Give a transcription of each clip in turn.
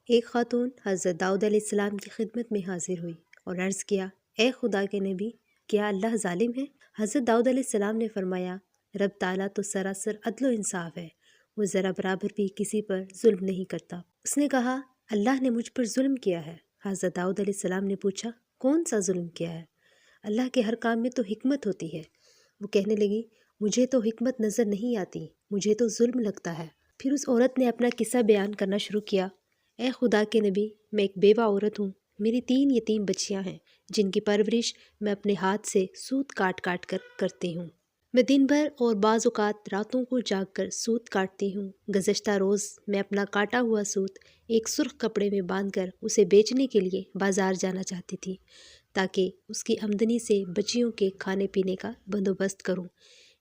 ایک خاتون حضرت داؤد علیہ السلام کی خدمت میں حاضر ہوئی اور عرض کیا، اے خدا کے نبی، کیا اللہ ظالم ہے؟ حضرت داؤد علیہ السلام نے فرمایا، رب تعالیٰ تو سراسر عدل و انصاف ہے، وہ ذرا برابر بھی کسی پر ظلم نہیں کرتا۔ اس نے کہا، اللہ نے مجھ پر ظلم کیا ہے۔ حضرت داؤد علیہ السلام نے پوچھا، کون سا ظلم کیا ہے؟ اللہ کے ہر کام میں تو حکمت ہوتی ہے۔ وہ کہنے لگی، مجھے تو حکمت نظر نہیں آتی، مجھے تو ظلم لگتا ہے۔ پھر اس عورت نے اپنا قصہ بیان کرنا شروع کیا، اے خدا کے نبی، میں ایک بیوہ عورت ہوں، میری 3 یتیم بچیاں ہیں جن کی پرورش میں اپنے ہاتھ سے سوت کاٹ کاٹ کر کرتی ہوں۔ میں دن بھر اور بعض اوقات راتوں کو جاگ کر سوت کاٹتی ہوں۔ گزشتہ روز میں اپنا کاٹا ہوا سوت ایک سرخ کپڑے میں باندھ کر اسے بیچنے کے لیے بازار جانا چاہتی تھی تاکہ اس کی آمدنی سے بچیوں کے کھانے پینے کا بندوبست کروں،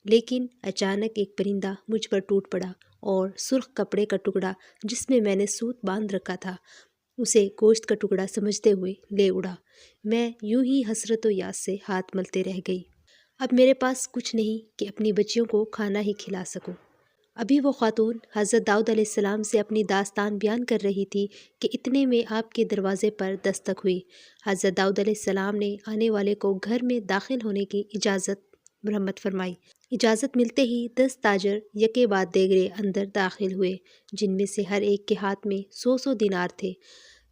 لیکن اچانک ایک پرندہ مجھ پر ٹوٹ پڑا اور سرخ کپڑے کا ٹکڑا جس میں میں نے سوت باندھ رکھا تھا اسے گوشت کا ٹکڑا سمجھتے ہوئے لے اڑا۔ میں یوں ہی حسرت و یاس سے ہاتھ ملتے رہ گئی۔ اب میرے پاس کچھ نہیں کہ اپنی بچیوں کو کھانا ہی کھلا سکوں۔ ابھی وہ خاتون حضرت داؤد علیہ السلام سے اپنی داستان بیان کر رہی تھی کہ اتنے میں آپ کے دروازے پر دستک ہوئی۔ حضرت داؤد علیہ السلام نے آنے والے کو گھر میں داخل ہونے کی اجازت مرحمت فرمائی۔ اجازت ملتے ہی 10 تاجر یکے بعد دیگرے اندر داخل ہوئے، جن میں سے ہر ایک کے ہاتھ میں 100 دینار تھے۔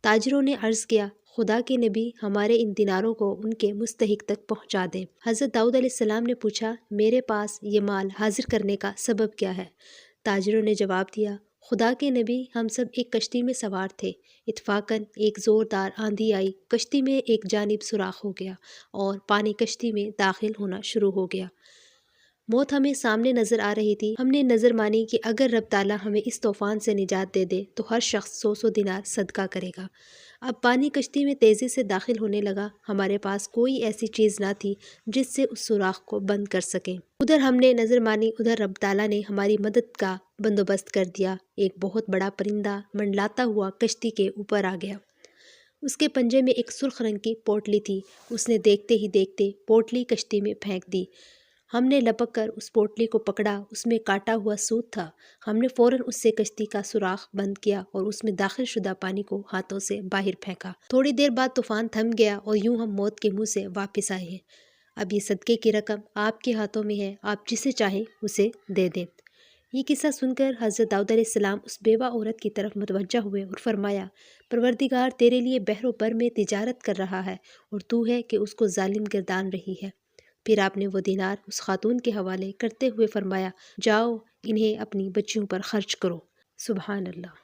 تاجروں نے عرض کیا، خدا کے نبی، ہمارے ان دیناروں کو ان کے مستحق تک پہنچا دیں۔ حضرت داؤد علیہ السلام نے پوچھا، میرے پاس یہ مال حاضر کرنے کا سبب کیا ہے؟ تاجروں نے جواب دیا، خدا کے نبی، ہم سب ایک کشتی میں سوار تھے، اتفاقاً ایک زوردار آندھی آئی، کشتی میں ایک جانب سوراخ ہو گیا اور پانی کشتی میں داخل ہونا شروع ہو گیا۔ موت ہمیں سامنے نظر آ رہی تھی۔ ہم نے نظر مانی کہ اگر رب تعالیٰ ہمیں اس طوفان سے نجات دے دے تو ہر شخص 100 دینار صدقہ کرے گا۔ اب پانی کشتی میں تیزی سے داخل ہونے لگا، ہمارے پاس کوئی ایسی چیز نہ تھی جس سے اس سوراخ کو بند کر سکیں۔ ادھر ہم نے نظر مانی، ادھر رب تعالیٰ نے ہماری مدد کا بندوبست کر دیا۔ ایک بہت بڑا پرندہ منڈلاتا ہوا کشتی کے اوپر آ گیا۔ اس کے پنجے میں ایک سرخ رنگ کی پوٹلی تھی۔ اس نے دیکھتے ہی دیکھتے پوٹلی کشتی میں پھینک دی۔ ہم نے لپک کر اس پوٹلی کو پکڑا، اس میں کاٹا ہوا سوت تھا۔ ہم نے فوراً اس سے کشتی کا سوراخ بند کیا اور اس میں داخل شدہ پانی کو ہاتھوں سے باہر پھینکا۔ تھوڑی دیر بعد طوفان تھم گیا اور یوں ہم موت کے منہ سے واپس آئے ہیں۔ اب یہ صدقے کی رقم آپ کے ہاتھوں میں ہے، آپ جسے چاہیں اسے دے دیں۔ یہ قصہ سن کر حضرت داؤد علیہ السلام اس بیوہ عورت کی طرف متوجہ ہوئے اور فرمایا، پروردگار تیرے لیے بحر و بر میں تجارت کر رہا ہے اور تو ہے کہ اس کو ظالم گردان رہی ہے۔ پھر آپ نے وہ دینار اس خاتون کے حوالے کرتے ہوئے فرمایا، جاؤ انہیں اپنی بچیوں پر خرچ کرو۔ سبحان اللہ۔